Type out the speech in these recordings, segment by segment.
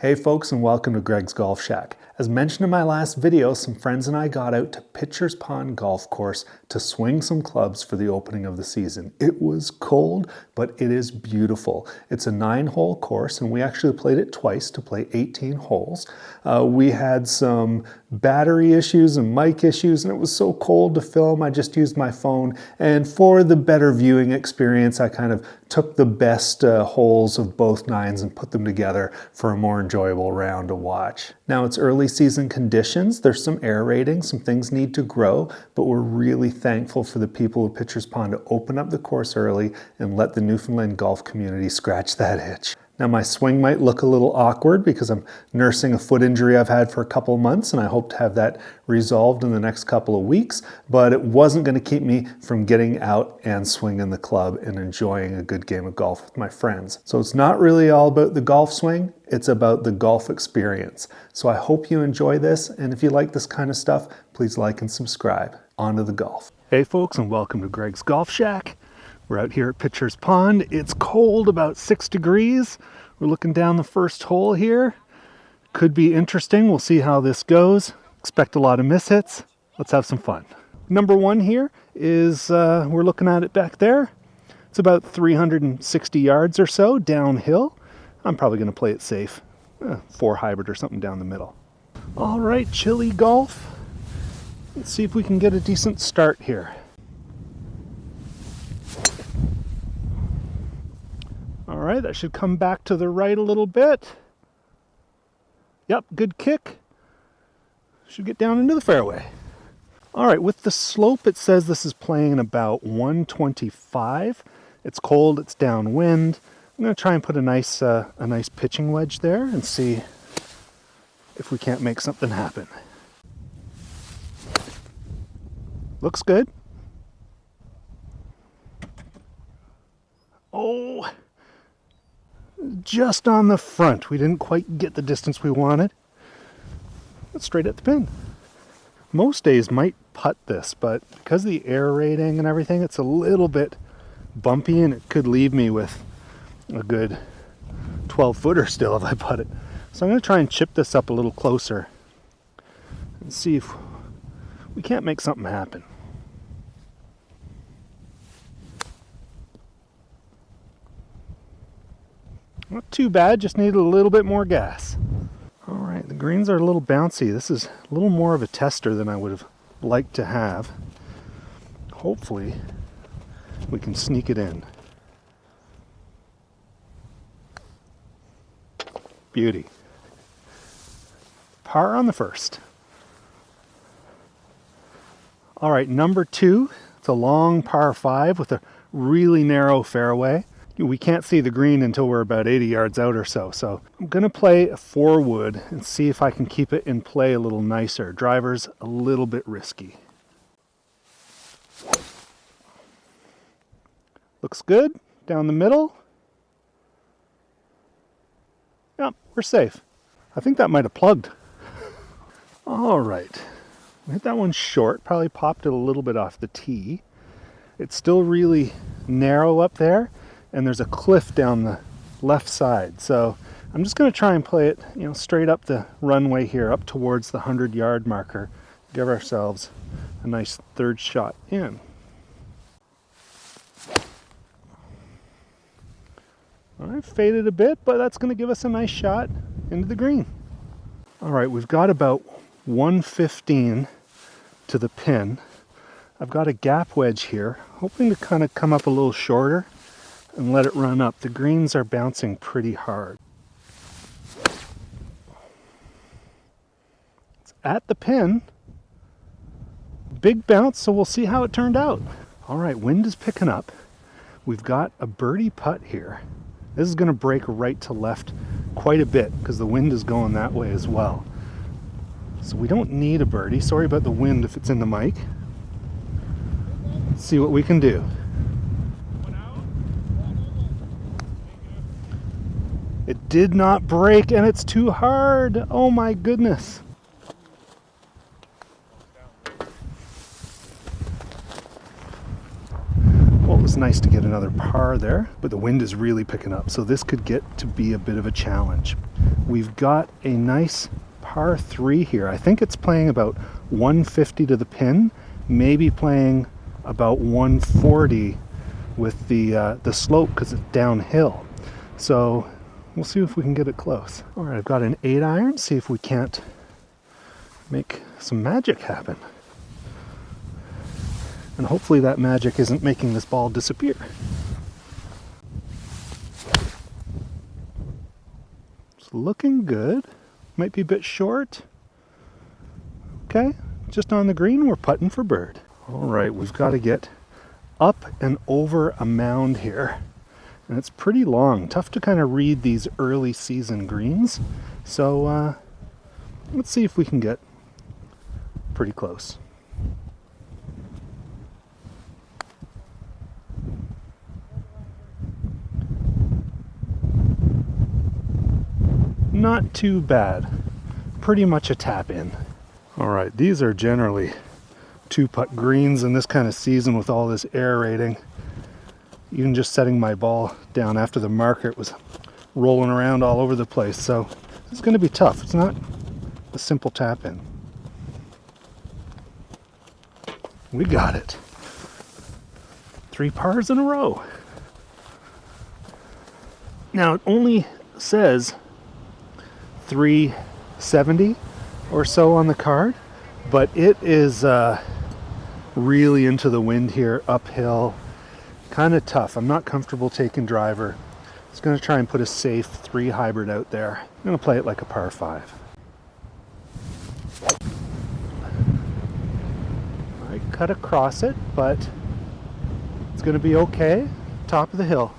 Hey folks, and welcome to Greg's Golf Shack. As mentioned in my last video, some friends and I got out to Pitcher's Pond Golf Course to swing some clubs for the opening of the season. It was cold, but it is beautiful. It's a 9-hole course, and we actually played it twice to play 18 holes. We had some battery issues and mic issues, and it was so cold to film, I just used my phone. And for the better viewing experience, I kind of took the best holes of both nines and put them together for a more enjoyable round to watch. Now it's early season conditions, there's some air rating, some things need to grow, but we're really thankful for the people of Pitcher's Pond to open up the course early and let the Newfoundland golf community scratch that itch. Now my swing might look a little awkward because I'm nursing a foot injury I've had for a couple of months, and I hope to have that resolved in the next couple of weeks, but it wasn't going to keep me from getting out and swinging the club and enjoying a good game of golf with my friends. So it's not really all about the golf swing, it's about the golf experience. So I hope you enjoy this, and if you like this kind of stuff, please like and subscribe. On to the golf. Hey folks, and welcome to Greg's Golf Shack. We're out here at Pitcher's Pond. It's cold, about 6 degrees. We're looking down the first hole here. Could be interesting. We'll see how this goes. Expect a lot of mishits. Let's have some fun. Number one here is, we're looking at it back there. It's about 360 yards or so downhill. I'm probably going to play it safe. 4 hybrid or something down the middle. All right, chilly golf. Let's see if we can get a decent start here. All right, that should come back to the right a little bit. Yep, good kick. Should get down into the fairway. All right, with the slope, it says this is playing about 125. It's cold, it's downwind. I'm going to try and put a nice pitching wedge there and see if we can't make something happen. Looks good. Oh, just on the front. We didn't quite get the distance we wanted. That's straight at the pin. Most days might putt this, but because of the air rating and everything, it's a little bit bumpy and it could leave me with a good 12-footer still if I putt it. So I'm going to try and chip this up a little closer and see if we can't make something happen. Not too bad, just needed a little bit more gas. All right, the greens are a little bouncy. This is a little more of a tester than I would have liked to have. Hopefully, we can sneak it in. Beauty. Par on the first. All right, number 2. It's a long par 5 with a really narrow fairway. We can't see the green until we're about 80 yards out or so. So I'm going to play a 4-wood and see if I can keep it in play a little nicer. Driver's a little bit risky. Looks good. Down the middle. Yep, we're safe. I think that might have plugged. All right. We hit that one short. Probably popped it a little bit off the tee. It's still really narrow up there. And there's a cliff down the left side. So I'm just going to try and play it, straight up the runway here, up towards the 100-yard marker. Give ourselves a nice third shot in. All right, faded a bit, but that's going to give us a nice shot into the green. All right, we've got about 115 to the pin. I've got a gap wedge here, hoping to kind of come up a little shorter and let it run up. The greens are bouncing pretty hard. It's at the pin. Big bounce, so we'll see how it turned out. All right, wind is picking up. We've got a birdie putt here. This is going to break right to left quite a bit because the wind is going that way as well. So we don't need a birdie. Sorry about the wind if it's in the mic. Let's see what we can do. It did not break, and it's too hard. Oh my goodness. Well, it was was nice to get another par there, but the wind is really picking up, so this could get to be a bit of a challenge. We've got a nice par 3 here. I think it's playing about 150 to the pin, maybe playing about 140 with the slope because it's downhill. So we'll see if we can get it close. All right, I've got an 8 iron, see if we can't make some magic happen. And hopefully that magic isn't making this ball disappear. It's looking good. Might be a bit short. Okay, just on the green, we're putting for bird. All right, we've got to get up and over a mound here. And it's pretty long. Tough to kind of read these early season greens. So let's see if we can get pretty close. Not too bad. Pretty much a tap in. All right, these are generally 2-putt greens in this kind of season with all this aerating. Even just setting my ball down after the marker, it was rolling around all over the place. So it's going to be tough. It's not a simple tap in. We got it. 3 pars in a row. Now it only says 370 or so on the card, but it is really into the wind here, uphill, kind of tough. I'm not comfortable taking driver. I was going to try and put a safe 3 hybrid out there. I'm going to play it like a par 5. I cut across it, but it's going to be okay. Top of the hill.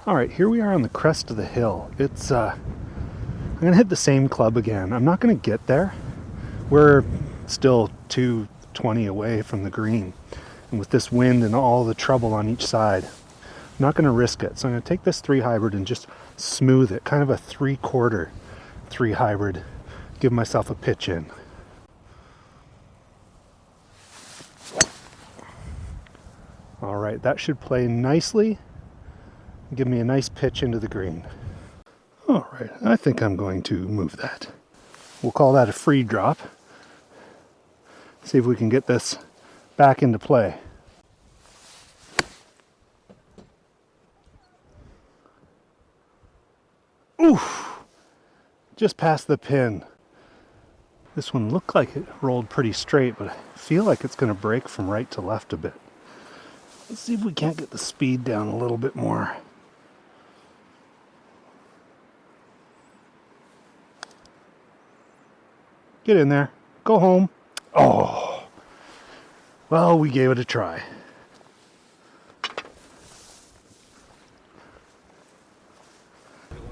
All right, here we are on the crest of the hill. It's I'm gonna hit the same club again. I'm not gonna get there. We're still 220 away from the green. And with this wind and all the trouble on each side, I'm not gonna risk it. So I'm gonna take this 3 hybrid and just smooth it, kind of a 3/4 3 hybrid, give myself a pitch in. All right, that should play nicely. Give me a nice pitch into the green. All right, I think I'm going to move that. We'll call that a free drop. See if we can get this back into play. Oof! Just past the pin. This one looked like it rolled pretty straight, but I feel like it's going to break from right to left a bit. Let's see if we can't get the speed down a little bit more. Get in there. Go home. Oh. Well, we gave it a try.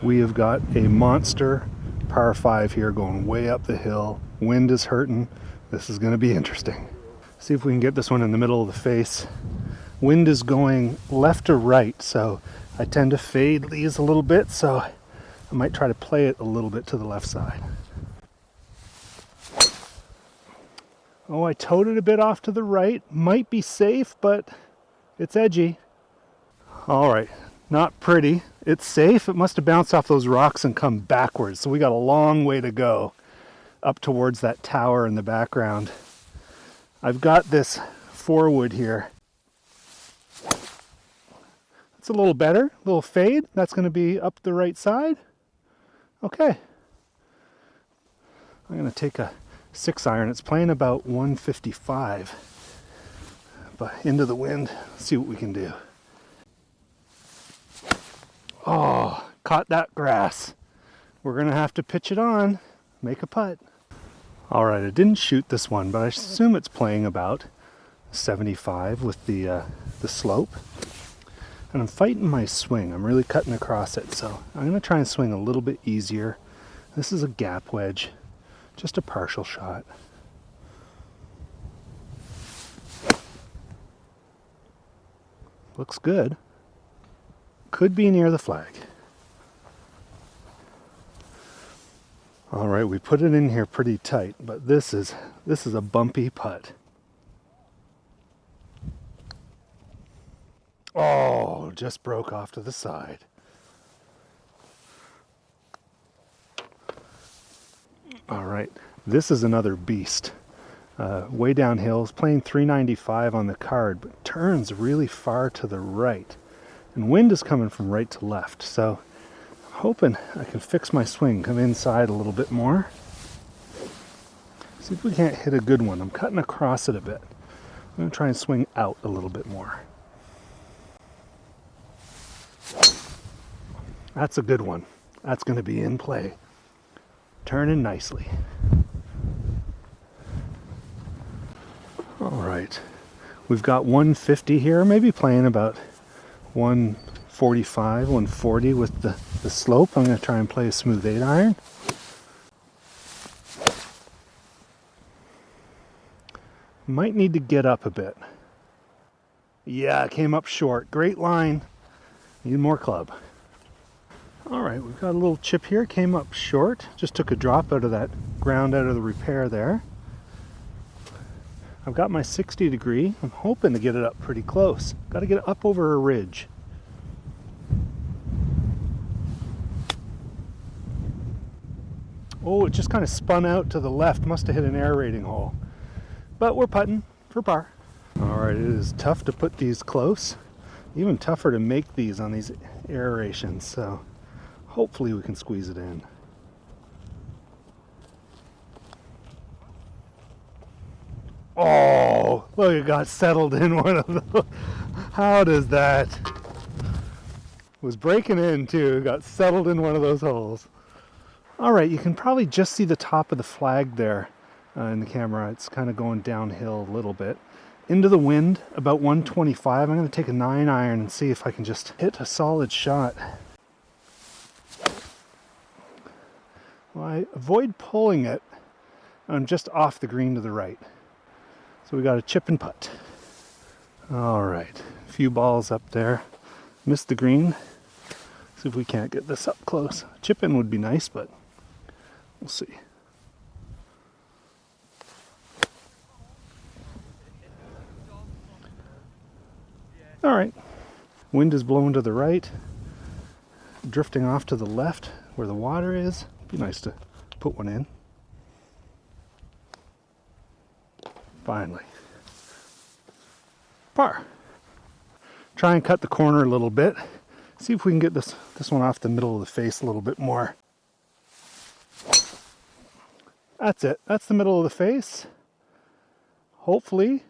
We have got a monster par 5 here going way up the hill. Wind is hurting. This is going to be interesting. See if we can get this one in the middle of the face. Wind is going left to right, so I tend to fade these a little bit, so I might try to play it a little bit to the left side. Oh, I towed it a bit off to the right. Might be safe, but it's edgy. All right, not pretty. It's safe. It must have bounced off those rocks and come backwards. So we got a long way to go up towards that tower in the background. I've got this 4-wood here. It's a little better, a little fade. That's going to be up the right side. Okay. I'm going to take a 6 iron. It's playing about 155, but into the wind. See what we can do. Oh, caught that grass. We're gonna have to pitch it on, make a putt. All right, I didn't shoot this one, but I assume it's playing about 75 with the slope. And I'm fighting my swing. I'm really cutting across it, so I'm gonna try and swing a little bit easier. This is a gap wedge. Just a partial shot. Looks good. Could be near the flag. All right, we put it in here pretty tight, but this is a bumpy putt. Oh, just broke off to the side. All right, this is another beast. Way downhill, it's playing 395 on the card, but turns really far to the right. And wind is coming from right to left, so I'm hoping I can fix my swing, come inside a little bit more. See if we can't hit a good one. I'm cutting across it a bit. I'm going to try and swing out a little bit more. That's a good one. That's going to be in play. Turning nicely. All right. We've got 150 here, maybe playing about 145, 140 with the slope. I'm going to try and play a smooth 8-iron. Might need to get up a bit. Yeah, it came up short. Great line. Need more club. All right, we've got a little chip here. Came up short. Just took a drop out of that ground, out of the repair there. I've got my 60 degree. I'm hoping to get it up pretty close. Got to get it up over a ridge. Oh, it just kind of spun out to the left. Must have hit an aerating hole. But we're putting for par. All right, it is tough to put these close. Even tougher to make these on these aerations. So hopefully we can squeeze it in. Oh, look, it got settled in one of those. How does that? Was breaking in too, got settled in one of those holes. All right, you can probably just see the top of the flag there in the camera. It's kind of going downhill a little bit. Into the wind, about 125. I'm going to take a 9-iron and see if I can just hit a solid shot. Well, I avoid pulling it. I'm just off the green to the right. So we got a chip and putt. All right, a few balls up there. Missed the green. See if we can't get this up close. Chip in would be nice, but we'll see. All right, wind is blowing to the right, drifting off to the left where the water is. Be nice to put one in. Finally. Par. Try and cut the corner a little bit. See if we can get this one off the middle of the face a little bit more. That's it. That's the middle of the face. Hopefully,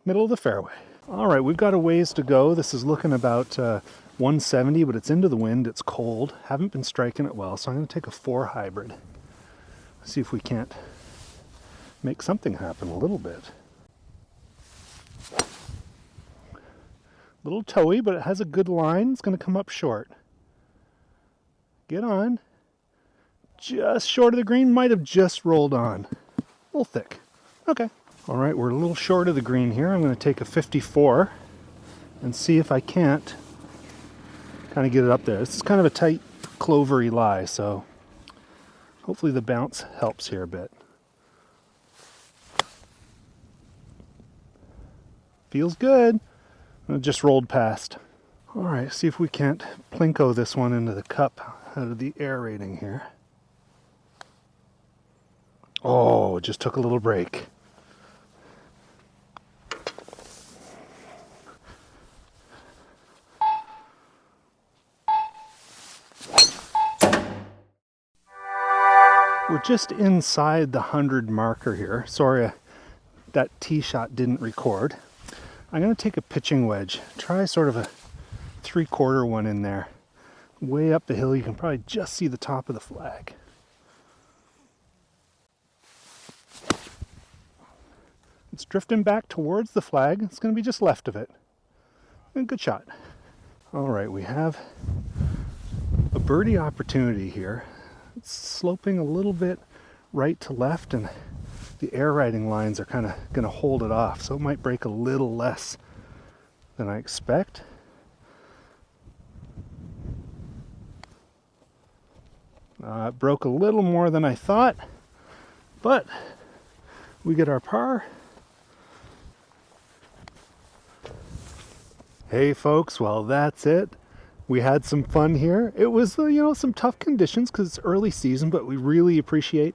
middle of the fairway. All right, we've got a ways to go. This is looking about 170, but it's into the wind. It's cold. Haven't been striking it well, so I'm going to take a 4 hybrid. See if we can't make something happen a little bit. Little toey, but it has a good line. It's going to come up short. Get on. Just short of the green. Might have just rolled on. A little thick. Okay. All right, we're a little short of the green here. I'm going to take a 54 and see if I can't kind of get it up there. This is kind of a tight, clovery lie, so hopefully the bounce helps here a bit. Feels good. It just rolled past. All right, see if we can't plinko this one into the cup out of the aerating here. Oh, it just took a little break. We're just inside the 100 marker here. Sorry, that tee shot didn't record. I'm going to take a pitching wedge. Try sort of a 3/4 one in there. Way up the hill, you can probably just see the top of the flag. It's drifting back towards the flag. It's going to be just left of it. And good shot. All right, we have a birdie opportunity here. It's sloping a little bit right to left, and the air riding lines are kind of going to hold it off, so it might break a little less than I expect. It broke a little more than I thought, but we get our par. Hey folks, well that's it. We had some fun here. It was, some tough conditions because it's early season, but we really appreciate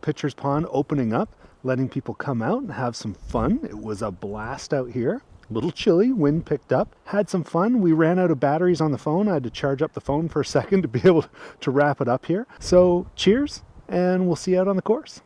Pitcher's Pond opening up, letting people come out and have some fun. It was a blast out here. A little chilly, wind picked up. Had some fun. We ran out of batteries on the phone. I had to charge up the phone for a second to be able to wrap it up here. So cheers, and we'll see you out on the course.